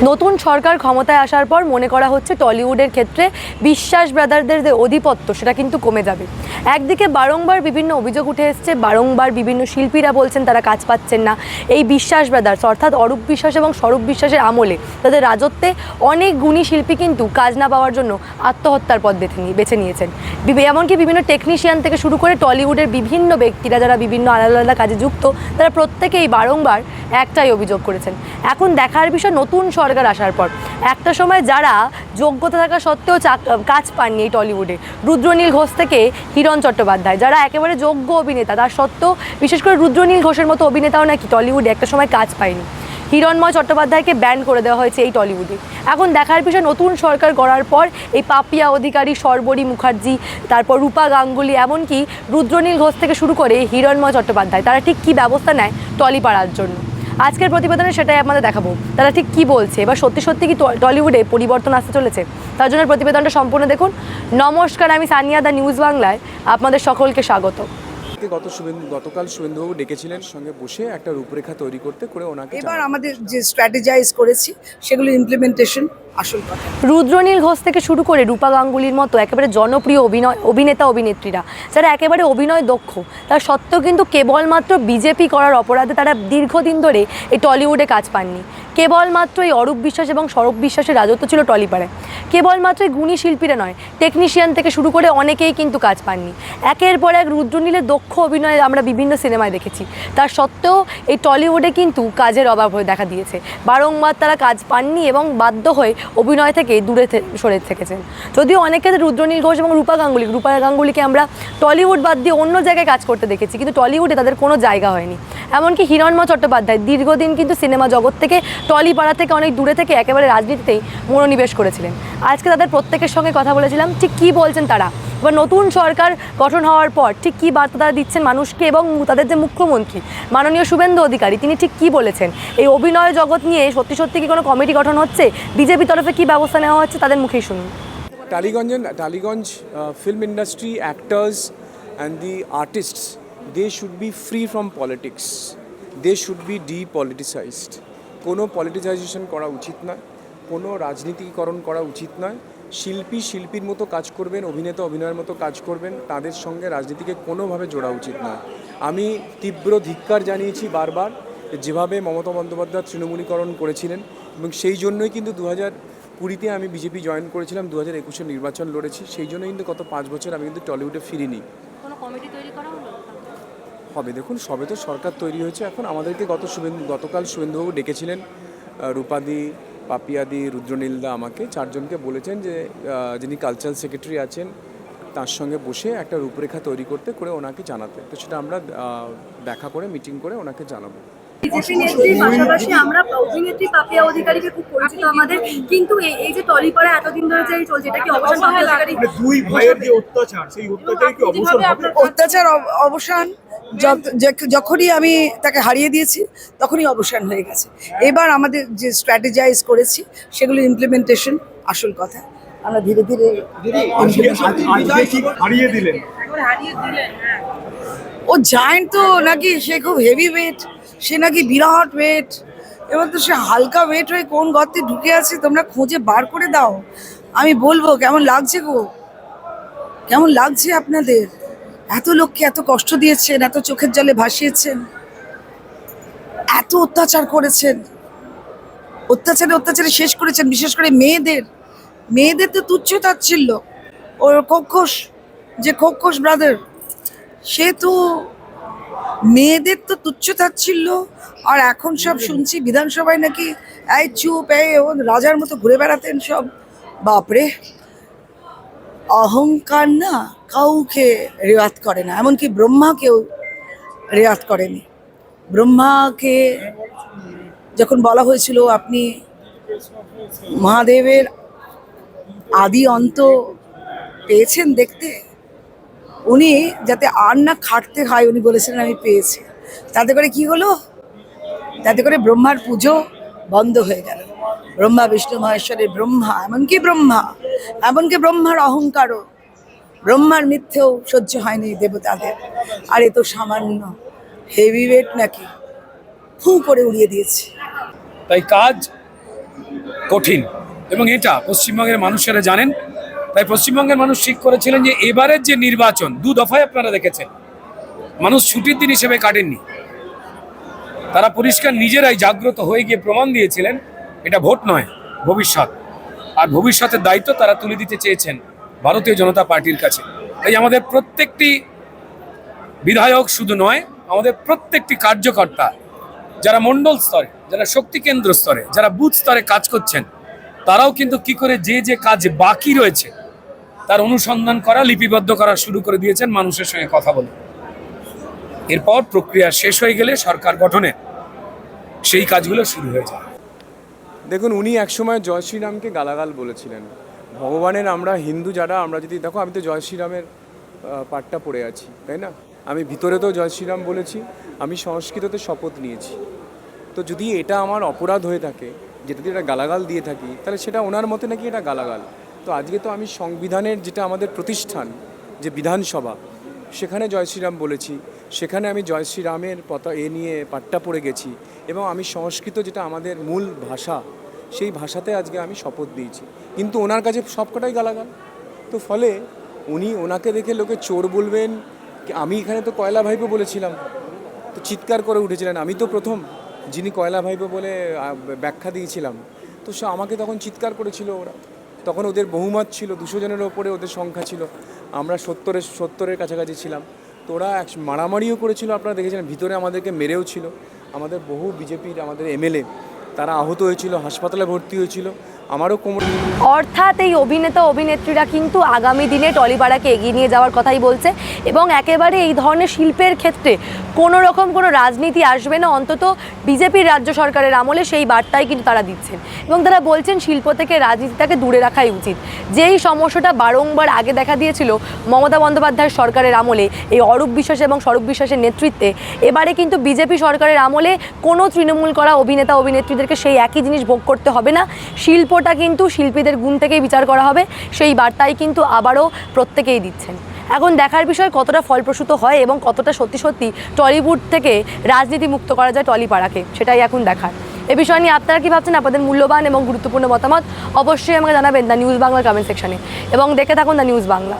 নতুন সরকার ক্ষমতায় আসার পর মনে করা হচ্ছে টলিউডের ক্ষেত্রে বিশ্বাস ব্রাদারদের যে অধিপত্য সেটা কিন্তু কমে যাবে। একদিকে বারংবার বিভিন্ন অভিযোগ উঠে এসছে, বারংবার বিভিন্ন শিল্পীরা বলছেন তারা কাজ পাচ্ছেন না। এই বিশ্বাস ব্রাদার্স অর্থাৎ অরূপ বিশ্বাস এবং স্বরূপ বিশ্বাসের আমলে তাদের রাজত্বে অনেক গুণী শিল্পী কিন্তু কাজ না পাওয়ার জন্য আত্মহত্যার পথ বেছে নিয়েছেন। এমনকি বিভিন্ন টেকনিশিয়ান থেকে শুরু করে টলিউডের বিভিন্ন ব্যক্তিরা যারা বিভিন্ন আলাদা আলাদা কাজে যুক্ত তারা প্রত্যেকেই বারংবার একটাই অভিযোগ করেছেন। এখন দেখার বিষয় নতুন সরকার আসার পর একটা সময় যারা যোগ্যতা থাকা সত্ত্বেও কাজ পাননি এই টলিউডে, রুদ্রনীল ঘোষ থেকে হিরণ চট্টোপাধ্যায় যারা একেবারে যোগ্য অভিনেতা, তার সত্ত্বেও বিশেষ করে রুদ্রনীল ঘোষের মতো অভিনেতাও নাকি টলিউডে একটা সময় কাজ পায়নি। হিরণময় চট্টোপাধ্যায়কে ব্যান করে দেওয়া হয়েছে এই টলিউডে। এখন দেখার বিষয় নতুন সরকার গড়ার পর এই পাপিয়া অধিকারী, শর্বরী মুখার্জি, তারপর রূপা গাঙ্গুলি, এমনকি রুদ্রনীল ঘোষ থেকে শুরু করে হিরণময় চট্টোপাধ্যায় তারা ঠিক কী ব্যবস্থা নেয় টলি পাড়ার জন্য। আজকের প্রতিবেদনে সেটাই আপনাদের দেখাবো, তারা ঠিক কী বলছে। এবার সত্যি সত্যি কি টলিউডে পরিবর্তন আসতে চলেছে? তার জন্য প্রতিবেদনটা সম্পূর্ণ দেখুন। নমস্কার, আমি সানিয়া, দ্য নিউজ বাংলায় আপনাদের সকলকে স্বাগত। গতকাল শুভেন্দুবাবু ডেকেছিলেন সঙ্গে বসে একটা রূপরেখা তৈরি করতে করে ওনাকে এবার আমাদের যে স্ট্র্যাটেজাইজ করেছি সেগুলো ইমপ্লিমেন্টেশন আসল কথা। রুদ্রনীল ঘোষ থেকে শুরু করে রূপা গাঙ্গুলির মতো একেবারে জনপ্রিয় অভিনেতা অভিনেত্রীরা যারা একেবারে অভিনয় দক্ষ, তার সত্ত্বেও কিন্তু কেবলমাত্র বিজেপি করার অপরাধে তারা দীর্ঘদিন ধরে এই টলিউডে কাজ পাননি। কেবলমাত্র এই অরূপ বিশ্বাস এবং স্বরূপ বিশ্বাসের রাজত্ব ছিল টলিপাড়ায়। কেবলমাত্র এই গুণী শিল্পীরা নয়, টেকনিশিয়ান থেকে শুরু করে অনেকেই কিন্তু কাজ পাননি। একের পর এক রুদ্রনীলের দক্ষ অভিনয় আমরা বিভিন্ন সিনেমায় দেখেছি, তার সত্ত্বেও এই টলিউডে কিন্তু কাজের অভাব হয়ে দেখা দিয়েছে। বারংবার তারা কাজ পাননি এবং বাধ্য হয়ে অভিনয় থেকে দূরে সরে থেকেছেন। যদিও অনেক ক্ষেত্রে রুদ্রনীল ঘোষ এবং রূপা গাঙ্গুলিকে আমরা টলিউড বাদ দিয়ে অন্য জায়গায় কাজ করতে দেখেছি, কিন্তু টলিউডে তাদের কোনো জায়গা হয়নি। এমনকি হিরণময় চট্টোপাধ্যায় দীর্ঘদিন কিন্তু সিনেমা জগৎ থেকে, টলিপাড়া থেকে অনেক দূরে থেকে একেবারে রাজনীতিতেই মনোনিবেশ করেছিলেন। আজকে তাদের প্রত্যেকের সঙ্গে কথা বলেছিলাম, ঠিক কী বলছেন তারা। এবার নতুন সরকার গঠন হওয়ার পর ঠিক কী বার্তা তারা দিচ্ছেন মানুষকে, এবং তাদের যে মুখ্যমন্ত্রী মাননীয় শুভেন্দু অধিকারী তিনি ঠিক কী বলেছেন। এই অভিনয় জগৎ নিয়ে সত্যি সত্যি কি কোনো কমিটি গঠন হচ্ছে, বিজেপি তরফে কী ব্যবস্থা নেওয়া হচ্ছে, তাদের মুখেই শুনুন। Tollygunge film industry, actors and the artists, they should be free from politics. They should be depoliticized. কোনো পলিটিসাইজেশন করা উচিত নয়, কোনো রাজনীতিকরণ করা উচিত নয়। শিল্পীর মতো কাজ করবেন, অভিনেতা অভিনয়ের মতো কাজ করবেন, তাদের সঙ্গে রাজনীতিকে কোনোভাবে জোড়া উচিত নয়। আমি তীব্র ধিক্কার জানিয়েছি বারবার যেভাবে মমতা বন্দ্যোপাধ্যায় তৃণমূলীকরণ করেছিলেন, এবং সেই জন্যই কিন্তু 2020-তে আমি বিজেপি জয়েন করেছিলাম, 2021-এর নির্বাচন লড়েছি। সেই জন্য কিন্তু গত 5 বছর আমি কিন্তু টলিউডে ফিরিনি। কোনো কমিটি তৈরি করা হলো? হবে, দেখুন সবে তো সরকার তৈরি হয়েছে। এখন আমাদেরকে গতকাল শুভেন্দুবাবু ডেকেছিলেন, রূপাদি, পাপিয়াদি, রুদ্রনীলদা, আমাকে 4 জনকে বলেছেন যে যিনি কালচারাল সেক্রেটারি আছেন তার সঙ্গে বসে একটা রূপরেখা তৈরি করতে করে ওনাকে জানাতে। তো সেটা আমরা দেখা করে মিটিং করে ওনাকে জানাবো। বিজেপি নেত্রীর পাশাপাশি আমরা অভিনেত্রী পাপিয়া অধিকারীকে খুব পরিচিত আমাদের, কিন্তু এই যে টলিপাড়া এতদিন ধরে যে চলছে এটা কি অবসান পাপিয়া অধিকারী? দুই ভাইয়ের যে অত্যাচার, সেই অত্যাচার কি অবসান হবে? অত্যাচার অবসান যখনই আমি তাকে হারিয়ে দিয়েছি তখনই অবসান হয়ে গেছে। এবার আমাদের যে স্ট্র্যাটেজাইজ করেছি সেগুলো ইমপ্লিমেন্টেশন আসল কথা। আমরা ধীরে ধীরে আজকে কি হারিয়ে দিলেন? ও জায়েন্ট তো নাকি, সে খুব হেভি ওয়েট, সে নাকি বিরাট ওয়েট, এবার তো সে হালকা ওয়েট হয়ে কোন গর্তে ঢুকে আছে তোমরা খুঁজে বার করে দাও। আমি বলবো কেমন লাগছে গো, কেমন লাগছে আপনাদের? এত লোককে এত কষ্ট দিয়েছেন, এত চোখের জলে ভাসিয়েছেন, এত অত্যাচার করেছেন, অত্যাচারে শেষ করেছেন। বিশেষ করে মেয়েদের তো তুচ্ছ তাচ্ছিল্য। ওর খোকস ব্রাদার, সে তো মেয়েদের তো তুচ্ছ তাচ্ছিল্য। আর এখন সব শুনছি বিধানসভায় নাকি এই চুপ, ও রাজার মতো ঘুরে বেড়াতেন সব। বাপরে, অহংকার না কাউকে রেওয়াত করে না, এমনকি ব্রহ্মাকেও রেওয়াত করেনি। ব্রহ্মাকে যখন বলা হয়েছিল আপনি মহাদেবের আদি অন্ত পেয়েছেন দেখতে, উনি যাতে আর না খাটতে হয় উনি বলেছিলেন আমি পেয়েছি। তাতে করে কি হলো? তাতে করে ব্রহ্মার পুজো বন্ধ হয়ে গেল। ব্রহ্মা বিষ্ণু মহেশ্বরের ব্রহ্মা, এমনকি ব্রহ্মার অহংকারও, ব্রহ্মার মিথ্যেও সহ্য হয়নি দেবতাদের। আর এ তো সামান্য হেভি ওয়েট নাকি ফু করে উড়িয়ে দিয়েছে। তাই কাজ কঠিন, এবং এটা পশ্চিমবঙ্গের মানুষেরা জানেন। তাই পশ্চিমবঙ্গের মানুষ ঠিক করেছিলেন যে এবারের যে নির্বাচন 2 দফায় আপনারা দেখেছেন, মানুষ ছুটির দিন হিসেবে কাটেননি। তারা পরিষ্কার নিজেরাই জাগ্রত হয়ে গিয়ে প্রমাণ দিয়েছিলেন এটা ভোট নয়, ভবিষ্যৎ। আর ভবিষ্যতের দায়িত্ব তারা তুলে দিতে চেয়েছেন ভারতীয় জনতা পার্টির কাছে। তাই আমাদের প্রত্যেকটি বিধায়ক শুধু নয়, আমাদের প্রত্যেকটি কার্যকর্তা, যারা মণ্ডল স্তরে, যারা শক্তি কেন্দ্র স্তরে, যারা বুথ স্তরে কাজ করছেন, তারাও কিন্তু কি করে যে কাজ বাকি রয়েছে তার অনুসন্ধান করা, লিপিবদ্ধ করা শুরু করে দিয়েছেন মানুষের সঙ্গে কথা বলে। এরপর প্রক্রিয়া শেষ হয়ে গেলে সরকার গঠনের সেই কাজগুলো শুরু হয়ে যায়। দেখুন, উনি একসময় জয় শ্রীরামকে গালাগাল বলেছিলেন। ভগবানের আমরা হিন্দু যারা, আমরা যদি দেখো, আমি তো জয় শ্রীরামের পাঠটা পড়ে আছি, তাই না? আমি ভিতরে তো জয় শ্রীরাম বলেছি, আমি সংস্কৃততে শপথ নিয়েছি। তো যদি এটা আমার অপরাধ হয়ে থাকে, যেটা যদি এটা গালাগাল দিয়ে থাকি, তাহলে সেটা ওনার মতে নাকি এটা গালাগাল। তো আজকে তো আমি সংবিধানের যেটা আমাদের প্রতিষ্ঠান, যে বিধানসভা, সেখানে জয় শ্রীরাম বলেছি, সেখানে আমি জয় শ্রীরামের নিয়ে পাঠটা পড়ে গেছি, এবং আমি সংস্কৃত যেটা আমাদের মূল ভাষা, সেই ভাষাতে আজকে আমি শপথ দিয়েছি। কিন্তু ওনার কাছে সবকটাই গালাগাল। তো ফলে ওনাকে দেখে লোকে চোর বলবেন। আমি এখানে তো কয়লা ভাইপো বলেছিলাম, তো চিৎকার করে উঠেছিলেন। আমি তো প্রথম যিনি কয়লা ভাইপো বলে ব্যাখ্যা দিয়েছিলাম। তো সে আমাকে তখন চিৎকার করেছিল ওরা। তখন ওদের বহুমত ছিল, 200 জনের ওপরে ওদের সংখ্যা ছিল, আমরা 70-এর কাছাকাছি ছিলাম। তো ওরা মারামারিও করেছিল, আপনারা দেখেছিলেন, ভিতরে আমাদেরকে মেরেও ছিল। আমাদের বহু বিজেপির আমাদের এমএলএ তারা আহত হয়েছিল, হাসপাতালে ভর্তি হয়েছিল। আমারও কোমর। অর্থাৎ এই অভিনেতা অভিনেত্রীরা কিন্তু আগামী দিনে টলিপাড়াকে এগিয়ে নিয়ে যাওয়ার কথাই বলছে, এবং একেবারে এই ধরনের শিল্পের ক্ষেত্রে কোনো রকম কোনো রাজনীতি আসবে না, অন্তত বিজেপির রাজ্য সরকারের আমলে সেই বার্তাই কিন্তু তারা দিচ্ছেন। এবং তারা বলছেন শিল্প থেকে রাজনীতিটাকে দূরে রাখাই উচিত। যেই সমস্যাটা বারংবার আগে দেখা দিয়েছিল মমতা বন্দ্যোপাধ্যায়ের সরকারের আমলে, এই অরূপ বিশ্বাস এবং স্বরূপ বিশ্বাসের নেতৃত্বে, এবারে কিন্তু বিজেপি সরকারের আমলে কোনো তৃণমূল করা অভিনেতা অভিনেত্রীদেরকে সেই একই জিনিস ভোগ করতে হবে না। শিল্পটা কিন্তু শিল্পীদের গুণ থেকেই বিচার করা হবে, সেই বার্তাই কিন্তু আবারও প্রত্যেকেই দিচ্ছেন। এখন দেখার বিষয় কতটা ফলপ্রসূ হয় এবং কতটা সত্যি সত্যি টলিউড থেকে রাজনীতি মুক্ত করা যায় টলিপাড়াকে, সেটাই এখন দেখার। এ বিষয় নিয়ে আপনারা কী ভাবছেন? আপনাদের মূল্যবান এবং গুরুত্বপূর্ণ মতামত অবশ্যই আমাকে জানাবেন দ্য নিউজ বাংলার কমেন্ট সেকশনে, এবং দেখে থাকুন দ্য নিউজ বাংলা।